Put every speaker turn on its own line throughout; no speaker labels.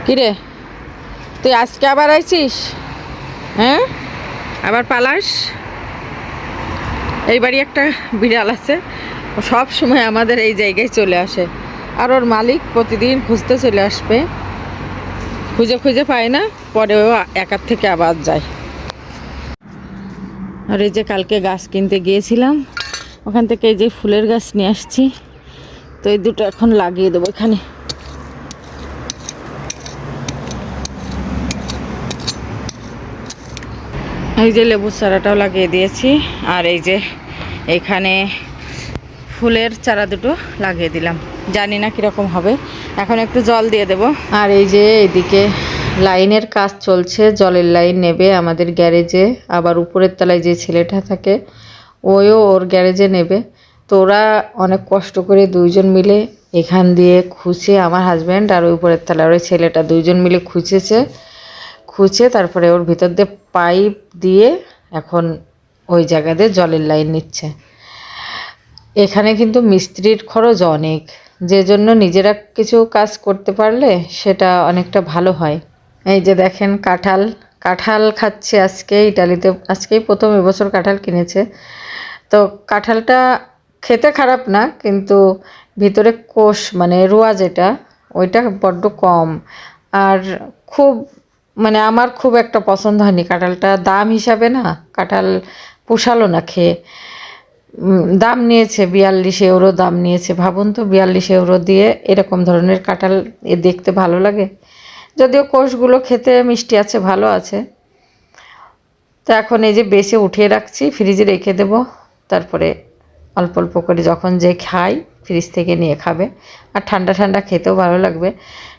কিরে, তুই আজকে আবার আইছিস? হ্যাঁ, আবার পালাস? এই বাড়ি একটা বিড়াল আছে, ও সব সময় আমাদের এই জায়গায় চলে আসে, আর ওর মালিক প্রতিদিন খুঁজতে চলে আসবে, খুঁজে খুঁজে পায় না, পরে ও একার থেকে আবার যায়। আর এই যে কালকে গাছ কিনতে গিয়েছিলাম, ওখান থেকে এই যে ফুলের গাছ নিয়ে আসছি, তো এই দুটো এখন লাগিয়ে দেবো এখানে। এই যে লেবুর চারাটাও লাগিয়ে দিয়েছি, আর এই যে এখানে ফুলের চারা দুটো লাগিয়ে দিলাম, জানি না কীরকম হবে, এখন একটু জল দিয়ে দেব। আর এই যে এইদিকে লাইনের কাজ চলছে, জলের লাইন নেবে আমাদের গ্যারেজে, আবার উপরের তলায় যে ছেলেটা থাকে ওও ওর গ্যারেজে নেবে। তো ওরা অনেক কষ্ট করে দুইজন মিলে এখান দিয়ে খুঁজে, আমার হাজব্যান্ড আর ওই উপরের তলার ওই ছেলেটা দুইজন মিলে খুঁজে তারপরে ওর ভিতর দিয়ে পাইপ দিয়ে এখন ওই জায়গাতে জলের লাইন নিচ্ছে। এখানে কিন্তু মিস্ত্রির খরচ অনেক, যে জন্য নিজেরা কিছু কাজ করতে পারলে সেটা অনেকটা ভালো হয়। এই যে দেখেন কাঁঠাল খাচ্ছে আজকে, ইটালিতে আজকেই প্রথম এবছর কাঁঠাল কিনেছে। তো কাঁঠালটা খেতে খারাপ না, কিন্তু ভিতরে কোষ মানে রোয়া যেটা, ওইটা বড্ড কম, আর খুব মানে আমার খুব একটা পছন্দ হয়নি কাঁঠালটা। দাম হিসাবে না কাঁঠাল পোষালো না খেয়ে। দাম নিয়েছে 42 ইউরো দাম নিয়েছে, ভাবুন তো 42 ইউরো দিয়ে এরকম ধরনের কাঁঠাল দেখতে ভালো লাগে? যদিও কোষগুলো খেতে মিষ্টি আছে, ভালো আছে। তো এখন এই যে বেছে উঠিয়ে রাখছি, ফ্রিজে রেখে দেব, তারপরে অল্প অল্প করে যখন যে খাই ফ্রিজ থেকে নিয়ে খাবে, আর ঠান্ডা ঠান্ডা খেতেও ভালো লাগবে।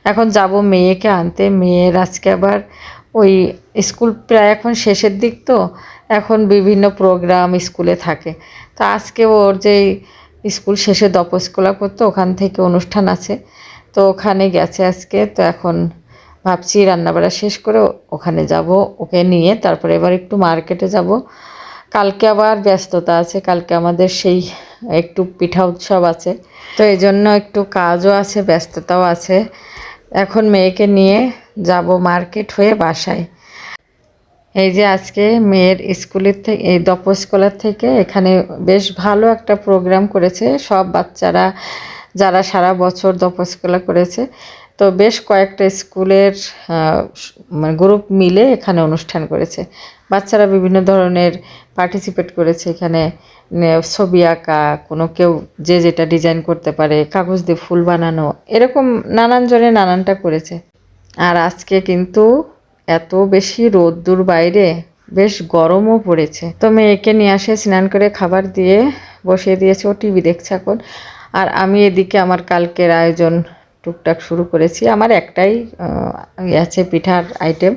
এখন যাব মেয়েকে আনতে, মেয়ের আজকে আবার ওই স্কুল প্রায় এখন শেষের দিক, তো এখন বিভিন্ন প্রোগ্রাম স্কুলে থাকে। তা আজকে ওর যে স্কুল শেষে দপস্কলা করতো, ওখান থেকে অনুষ্ঠান আছে, তো ওখানে গেছে আজকে। তো এখন ভাবছি রান্নাবাড়া শেষ করে ওখানে যাব, ওকে নিয়ে তারপরে এবার একটু মার্কেটে যাব। কালকে আবার ব্যস্ততা আছে, কালকে আমাদের সেই একটু পিঠা উৎসব আছে, তো এই জন্য একটু কাজও আছে, ব্যস্ততাও আছে। এখন মেয়েকে নিয়ে যাব মার্কেট হয়ে বাসায়। এই যে আজকে মেয়ের স্কুলের থেকে, এই দপস্কলার থেকে এখানে বেশ ভালো একটা প্রোগ্রাম করেছে, সব বাচ্চারা যারা সারা বছর দপস্কলা করেছে, তো বেশ কয়েকটা স্কুলের গ্রুপ মিলে এখানে অনুষ্ঠান করেছে। বাচ্চারা বিভিন্ন ধরনের পার্টিসিপেট করেছে এখানে, ছবি আঁকা, কোনো কেউ যে যেটা ডিজাইন করতে পারে, কাগজ দিয়ে ফুল বানানো, এরকম নানান জনে নানানটা করেছে। আর আজকে কিন্তু এত বেশি রোদ্দুর বাইরে, বেশ গরমও পড়েছে। তো মেয়েকে নিয়ে আসে, স্নান করে খাবার দিয়ে বসিয়ে দিয়েছে, ও টিভি দেখছে এখন। আর আমি এদিকে আমার কালকের আয়োজন টুকটাক শুরু করেছি। আমার একটাই আছে পিঠার আইটেম,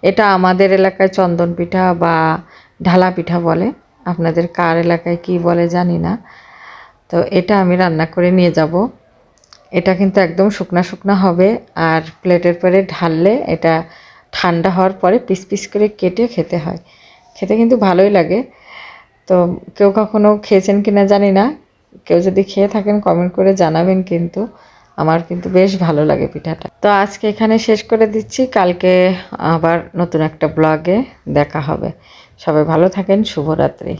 এটা আমাদের এলাকায় চন্দন পিঠা বা ঢালা পিঠা বলে, আপনাদের কার এলাকায় কি বলে জানি না। তো এটা আমি রান্না করে নিয়ে যাব। এটা কিন্তু একদম শুকনা শুকনা হবে, আর প্লেটের পরে ঢাললে এটা ঠান্ডা হওয়ার পরে পিস পিস করে কেটে খেতে হয়, খেতে কিন্তু ভালোই লাগে। তো কেউ কখনো খেয়েছেন কিনা জানি না, কেউ যদি খেয়ে থাকেন কমেন্ট করে জানাবেন, কিন্তু আমার কিন্তু বেশ ভালো লাগে পিঠাটা। তো আজকে এখানে শেষ করে দিচ্ছি, কালকে আবার নতুন একটা ব্লগে দেখা হবে। সবাই ভালো থাকেন, শুভরাত্রি।